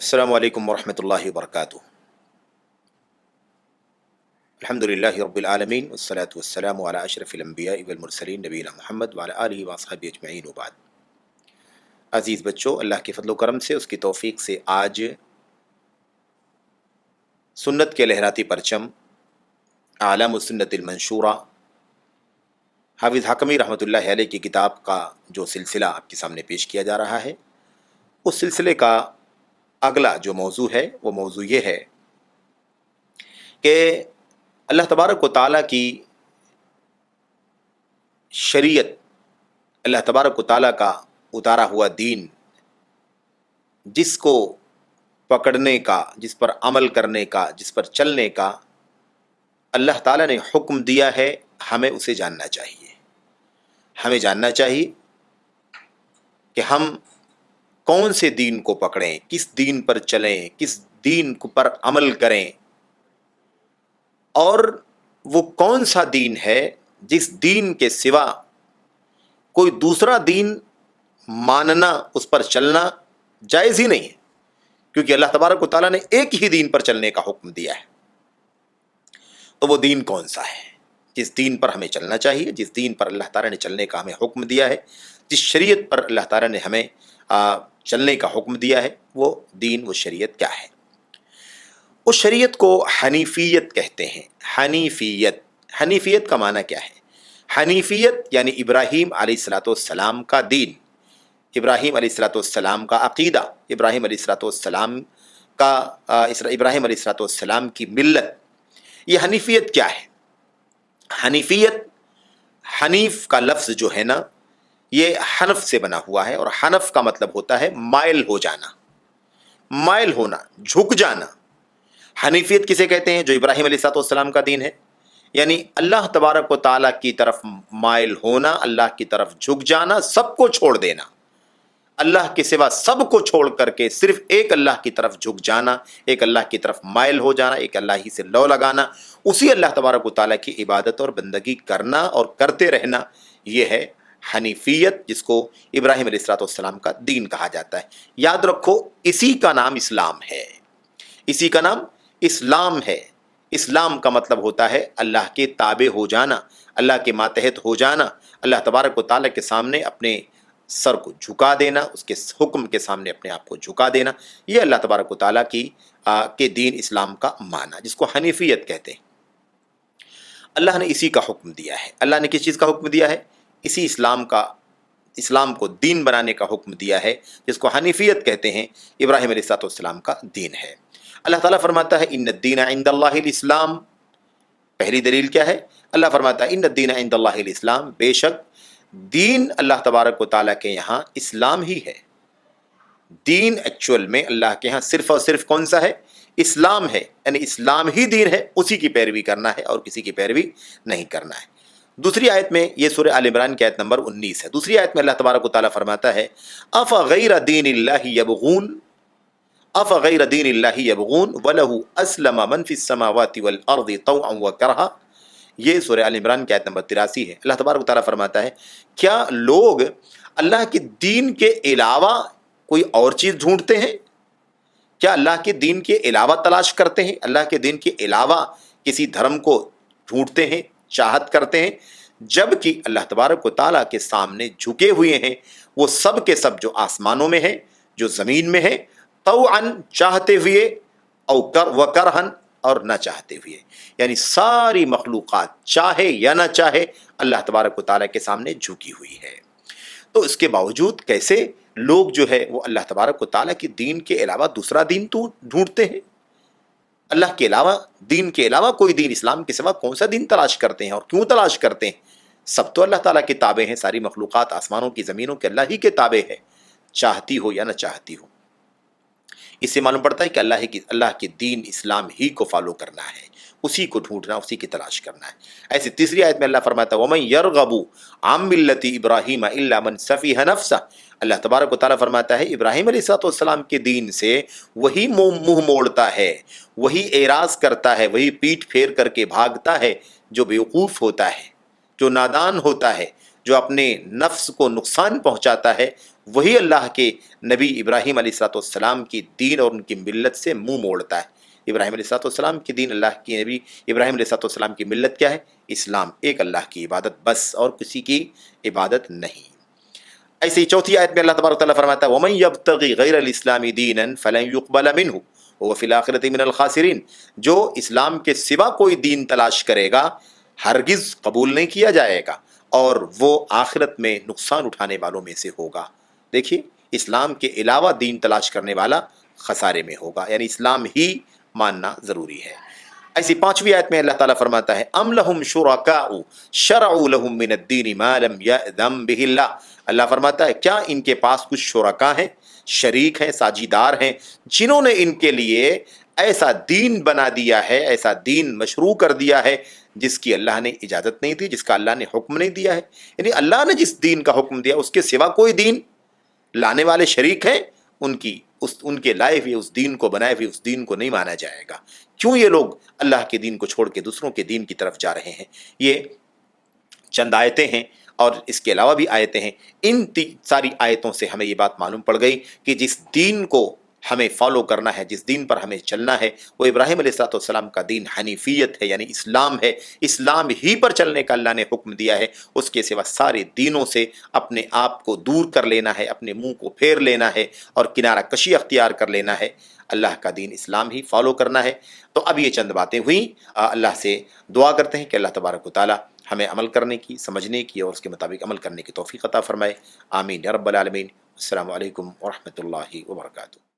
السلام علیکم ورحمۃ اللہ وبرکاتہ۔ الحمدللہ رب العالمین والصلاة والسلام علی اشرف الانبیاء والمرسلین نبینا محمد وعلی آلہ واصحابہ اجمعین وبعد۔ عزیز بچوں، اللہ کے فضل و کرم سے، اس کی توفیق سے آج سنت کے لہراتی پرچم اعلام السنت المنشورہ حافظ حکمی رحمۃ اللہ علیہ کی کتاب کا جو سلسلہ آپ کے سامنے پیش کیا جا رہا ہے، اس سلسلے کا اگلا جو موضوع ہے وہ موضوع یہ ہے کہ اللہ تبارک و تعالیٰ کی شریعت، اللہ تبارک و تعالیٰ کا اتارا ہوا دین، جس کو پکڑنے کا، جس پر عمل کرنے کا، جس پر چلنے کا اللہ تعالیٰ نے حکم دیا ہے، ہمیں اسے جاننا چاہیے۔ ہمیں جاننا چاہیے کہ ہم کون سے دین کو پکڑیں، کس دین پر چلیں، کس دین پر عمل کریں، اور وہ کون سا دین ہے جس دین کے سوا کوئی دوسرا دین ماننا، اس پر چلنا جائز ہی نہیں ہے، کیونکہ اللہ تبارک و تعالیٰ نے ایک ہی دین پر چلنے کا حکم دیا ہے۔ تو وہ دین کون سا ہے جس دین پر ہمیں چلنا چاہیے، جس دین پر اللہ تعالیٰ نے چلنے کا ہمیں حکم دیا ہے، جس شریعت پر اللہ تعالیٰ نے ہمیں چلنے کا حکم دیا ہے، وہ دین، وہ شریعت کیا ہے؟ اس شریعت کو حنیفیت کہتے ہیں۔ حنیفیت کا معنی کیا ہے؟ حنیفیت یعنی ابراہیم علیہ السلام کا دین، ابراہیم علیہ السلام کا عقیدہ، ابراہیم علیہ السلام کی ملت۔ یہ حنیفیت کیا ہے؟ حنیفیت، حنیف کا لفظ جو ہے نا، یہ حنف سے بنا ہوا ہے، اور حنف کا مطلب ہوتا ہے مائل ہو جانا، مائل ہونا، جھک جانا۔ حنیفیت کسے کہتے ہیں؟ جو ابراہیم علیہ السلام کا دین ہے، یعنی اللہ تبارک و تعالیٰ کی طرف مائل ہونا، اللہ کی طرف جھک جانا، سب کو چھوڑ دینا، اللہ کے سوا سب کو چھوڑ کر کے صرف ایک اللہ کی طرف جھک جانا، ایک اللہ کی طرف مائل ہو جانا، ایک اللہ ہی سے لو لگانا، اسی اللہ تبارک و تعالیٰ کی عبادت اور بندگی کرنا اور کرتے رہنا، یہ ہے حنیفیت، جس کو ابراہیم علیہ السلام کا دین کہا جاتا ہے۔ یاد رکھو، اسی کا نام اسلام ہے، اسی کا نام اسلام ہے۔ اسلام کا مطلب ہوتا ہے اللہ کے تابع ہو جانا، اللہ کے ماتحت ہو جانا، اللہ تبارک و تعالیٰ کے سامنے اپنے سر کو جھکا دینا، اس کے حکم کے سامنے اپنے آپ کو جھکا دینا، یہ اللہ تبارک و تعالیٰ کے دین اسلام کا معنی، جس کو حنیفیت کہتے ہیں۔ اللہ نے اسی کا حکم دیا ہے۔ اللہ نے کس چیز کا حکم دیا ہے؟ اسی اسلام کو دین بنانے کا حکم دیا ہے، جس کو حنیفیت کہتے ہیں، ابراہیم علیہ السلام کا دین ہے۔ اللہ تعالیٰ فرماتا ہے ان الدین عند اللہ الاسلام۔ پہلی دلیل کیا ہے؟ اللہ فرماتا ہے ان الدین عند اللہ الاسلام، بے شک دین اللہ تبارک و تعالیٰ کے یہاں اسلام ہی ہے۔ دین ایکچول میں اللہ کے یہاں صرف اور صرف کون سا ہے؟ اسلام ہے، یعنی اسلام ہی دین ہے، اسی کی پیروی کرنا ہے اور کسی کی پیروی نہیں کرنا ہے۔ دوسری آیت میں، یہ سورہ آل عمران کی آیت نمبر 19 ہے، دوسری آیت میں اللہ تبارک و تعالیٰ فرماتا ہے افغیر دین اللہ یبغون افغیر دین اللہ یبغون وَلَهُ أَسْلَمَ مَنْ فِي السَّمَاوَاتِ وَالْأَرْضِ طَوْعًا وَكَرْهًا۔ یہ سورہ آل عمران کی آیت نمبر 83 ہے۔ اللہ تبارک و تعالیٰ فرماتا ہے کیا لوگ اللہ کے دین کے علاوہ کوئی اور چیز ڈھونڈتے ہیں؟ کیا اللہ کے دین کے علاوہ تلاش کرتے ہیں؟ اللہ کے دین کے علاوہ کسی دھرم کو ڈھونڈتے ہیں، چاہت کرتے ہیں، جبکہ اللہ تبارک و تعالیٰ کے سامنے جھکے ہوئے ہیں وہ سب کے سب، جو آسمانوں میں ہیں، جو زمین میں ہیں، طوعاً چاہتے ہوئے، او وکرہن اور نہ چاہتے ہوئے، یعنی ساری مخلوقات چاہے یا نہ چاہے اللہ تبارک و تعالیٰ کے سامنے جھکی ہوئی ہے۔ تو اس کے باوجود کیسے لوگ جو ہے وہ اللہ تبارک و تعالیٰ کے دین کے علاوہ دوسرا دین تو ڈھونڈتے ہیں؟ اللہ کے علاوہ، دین کے علاوہ کوئی دین، اسلام کے سوا کون سا دین تلاش کرتے ہیں اور کیوں تلاش کرتے ہیں؟ سب تو اللہ تعالیٰ کے تابع ہیں، ساری مخلوقات آسمانوں کی، زمینوں کے، اللہ ہی کے تابع ہے، چاہتی ہو یا نہ چاہتی ہو۔ اس سے معلوم پڑتا ہے کہ اللہ کے دین اسلام ہی کو فالو کرنا ہے، اسی کو ڈھونڈنا، اسی کی تلاش کرنا ہے۔ ایسے تیسری آیت میں اللہ فرماتا ہے وَمَن يَرْغَبُ عَن مِّلَّةِ إِبْرَاهِيمَ إِلَّا مَن سَفِهَ نَفْسَهُ۔ اللہ تبارک و تعالیٰ فرماتا ہے ابراہیم علیہ السلام کے دین سے وہی منہ موڑتا ہے، وہی اعراض کرتا ہے، وہی پیٹھ پھیر کر کے بھاگتا ہے جو بیوقوف ہوتا ہے، جو نادان ہوتا ہے، جو اپنے نفس کو نقصان پہنچاتا ہے وہی اللہ کے نبی ابراہیم علیہ السلام کی دین اور ان کی ملت سے منہ موڑتا ہے۔ ابراہیم علیہ السلام کی دین، اللہ کی نبی ابراہیم علیہ السلام کی ملت کیا ہے؟ اسلام، ایک اللہ کی عبادت بس، اور کسی کی عبادت نہیں۔ ایسے ہی چوتھی آیت میں اللہ تبارک و تعالیٰ فرماتا ہے وَمَن يَبْتَغِ غَيْرَ الْإِسْلَامِ دِينًا فَلَن يُقْبَلَ مِنْهُ وَهُوَ فِي الْآخِرَةِ مِنَ الْخَاسِرِينَ، جو اسلام کے سوا کوئی دین تلاش کرے گا ہرگز قبول نہیں کیا جائے گا اور وہ آخرت میں نقصان اٹھانے والوں میں سے ہوگا۔ دیکھیے، اسلام کے علاوہ دین تلاش کرنے والا خسارے میں ہوگا، یعنی اسلام ہی ماننا ضروری ہے۔ ایسی پانچویں آیت میں اللہ تعالیٰ فرماتا ہے ام لہم شرکاء شرعوا لہم من الدین ما لم یأذن بہ اللہ، اللہ فرماتا ہے کیا ان کے پاس کچھ شرکا ہیں، شریک ہیں، ساجیدار ہیں، جنہوں نے ان کے لیے ایسا دین بنا دیا ہے، ایسا دین مشروع کر دیا ہے جس کی اللہ نے اجازت نہیں دی، جس کا اللہ نے حکم نہیں دیا ہے۔ یعنی اللہ نے جس دین کا حکم دیا اس کے سوا کوئی دین لانے والے شریک ہیں، ان کے لائے ہوئے اس دین کو، بنائے ہوئے اس دین کو نہیں مانا جائے گا۔ کیوں یہ لوگ اللہ کے دین کو چھوڑ کے دوسروں کے دین کی طرف جا رہے ہیں؟ یہ چند آیتیں ہیں اور اس کے علاوہ بھی آیتیں ہیں۔ ان ساری آیتوں سے ہمیں یہ بات معلوم پڑ گئی کہ جس دین کو ہمیں فالو کرنا ہے، جس دین پر ہمیں چلنا ہے، وہ ابراہیم علیہ السلام کا دین حنیفیت ہے، یعنی اسلام ہے۔ اسلام ہی پر چلنے کا اللہ نے حکم دیا ہے، اس کے سوا سارے دینوں سے اپنے آپ کو دور کر لینا ہے، اپنے منہ کو پھیر لینا ہے اور کنارہ کشی اختیار کر لینا ہے۔ اللہ کا دین اسلام ہی فالو کرنا ہے۔ تو اب یہ چند باتیں ہوئیں، اللہ سے دعا کرتے ہیں کہ اللہ تبارک و تعالیٰ ہمیں عمل کرنے کی، سمجھنے کی اور اس کے مطابق عمل کرنے کی توفیق عطا فرمائے۔ آمین یا رب العالمین۔ السلام علیکم ورحمۃ اللہ وبرکاتہ۔